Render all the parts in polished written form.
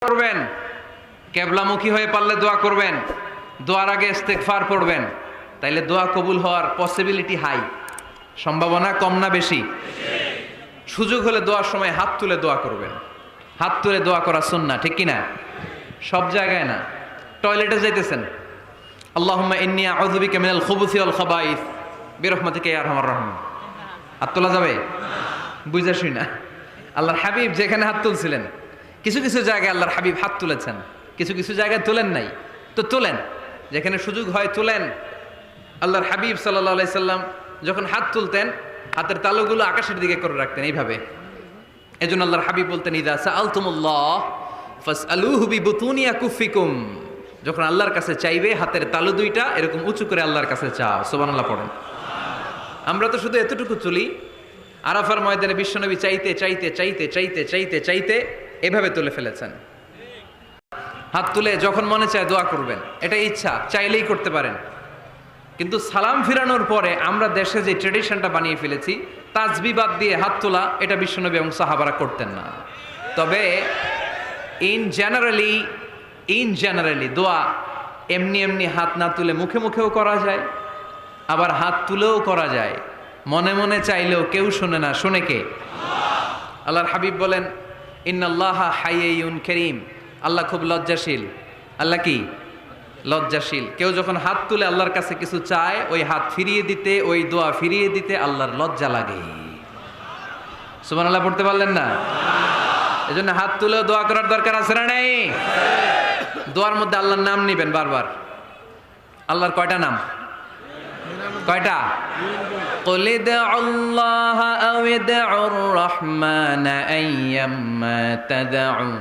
করবেন, কেবলামুখী হয়ে পারলে দোয়া করবেন, দোয়ার আগে ইস্তেগফার পড়বেন, তাইলে দোয়া কবুল হওয়ার পসিবিলিটি হাই, সম্ভাবনা কম না বেশি? সুযোগ হলে দোয়ার সময় হাত তুলে দোয়া করবেন। হাত তুলে দোয়া করা সুন্নাহ, ঠিক কিনা? সব জায়গায় না। টয়লেটে যাইতেছেন, আল্লাহুম্মা ইন্নী আউযু বিকা মিনাল খুবুসি ওয়াল খাবাইস বিরহমাতিকা ইয়া আরহামার রাহিমিন। হাত তোলা যাবে? বুঝা শুই না। আল্লাহর হাবিব যেখানে হাত তুলছিলেন, কিছু কিছু জায়গায় আল্লাহর হাবিব হাত তুলেছেন, কিছু কিছু জায়গায় তোলেন নাই, তো তোলেন, যেখানে সুযোগ হয় তোলেন। আল্লাহর হাবিব সাল্লাল্লাহু আলাইহি সাল্লাম যখন হাত তুলতেন, হাতের তালুগুলো আকাশের দিকে করে রাখতেন এইভাবে। এজন্য আল্লাহর হাবিব বলতেন, ইযা সাআলতুমুল্লাহ ফাসআলুহু বিবুতুনি আকুফিকুম। যখন আল্লাহর কাছে চাইবে, হাতের তালু দুইটা এরকম উঁচু করে আল্লাহর কাছে চাও। সুবহানাল্লাহ পড়েন। আমরা তো শুধু এতটুকু তুলি, আরাফার ময়দানে বিশ্বনবী চাইতে চাইতে চাইতে চাইতে চাইতে চাইতে এভাবে তুলে ফেলেছেন। হাত তুলে যখন মনে চায় দোয়া করবেন, এটা ইচ্ছা, চাইলেই করতে পারেন। কিন্তু সালাম ফিরানোর পরে আমরা দেশে যে ট্রেডিশনটা বানিয়ে ফেলেছি, তাসবিহ বাদ দিয়ে হাত তোলা, এটা বিশ্বনবী এবং সাহাবারা করতেন না। তবে ইন জেনারেলি দোয়া এমনি এমনি হাত না তুলে মুখে মুখেও করা যায়, আবার হাত তুলেও করা যায়। মনে মনে চাইলেও কেউ শোনে না, শোনে কে? আল্লাহর হাবিব বলেন, ইন্নাল্লাহা হাইয়্যুন কারীম, আল্লাহ খুব লজ্জাশীল। আল্লাহ কি? লজ্জাশীল। কেউ যখন হাত তুলে আল্লাহর কাছে কিছু চায়, ওই হাত ফিরিয়ে দিতে, ওই দোয়া ফিরিয়ে দিতে আল্লাহর লজ্জা লাগে। সুবহানাল্লাহ পড়তে পারলেন না? এজন্য হাত তুলেও দোয়া করার দরকার আছে না নেই? দোয়ার মধ্যে আল্লাহর নাম নিবেন বারবার। আল্লাহর কয়টা নাম? কয়টা? قل ادعوا الله أو ادعوا الرحمن أيما تدعوا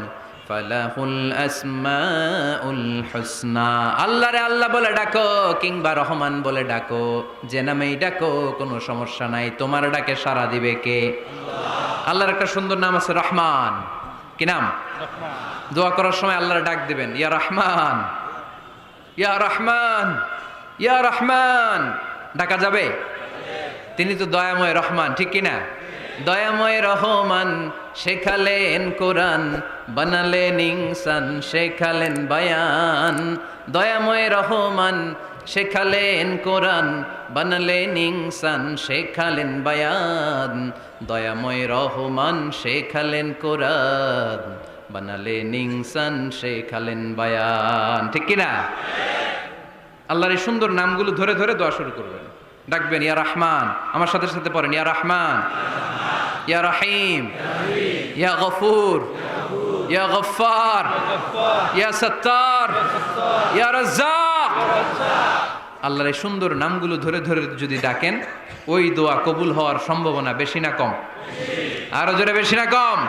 فله الأسماء الحسنى। আল্লাহ রে আল্লাহ বলে ডাকো, কিংবা রহমান বলে ডাকো, যে নামেই ডাকো কোনো সমস্যা নাই, তোমার ডাকে সাড়া দিবে কে? আল্লাহর একটা সুন্দর নাম আছে রহমান। কি নাম? দোয়া করার সময় আল্লাহর ডাক দিবেন, ইয়া রহমান, ইয়া রহমান, ইয়া রহমান। ডাকা যাবে? তিনি তো দয়াময় রহমান, ঠিক কিনা? দয়াময় রহমান শেখালেন কোরআন, বানালেন ইনসান, শেখালেন বায়ান। দয়াময় রহমান শেখালেন কোরআন, বানালেন ইনসান, শেখালেন বায়ান। দয়াময় রহমান শেখালেন কোরআন, বানালেন ইনসান, শেখালেন বায়ান, ঠিক কিনা? আল্লাহর এই সুন্দর নামগুলো ধরে ধরে দোয়া শুরু করবেন, ডাকবেন ইয়া রহমান। আমার সাথে সাথে পড়েন, ইয়া রহমান, ইয়া রহিম, ইয়া গফুর, ইয়া গফফার, ইয়া সত্তার, ইয়া রাজ্জাক। আল্লাহর এই সুন্দর নামগুলো ধরে ধরে যদি ডাকেন, ওই দোয়া কবুল হওয়ার সম্ভাবনা বেশি না কম? আরো জোরে, বেশি না কম?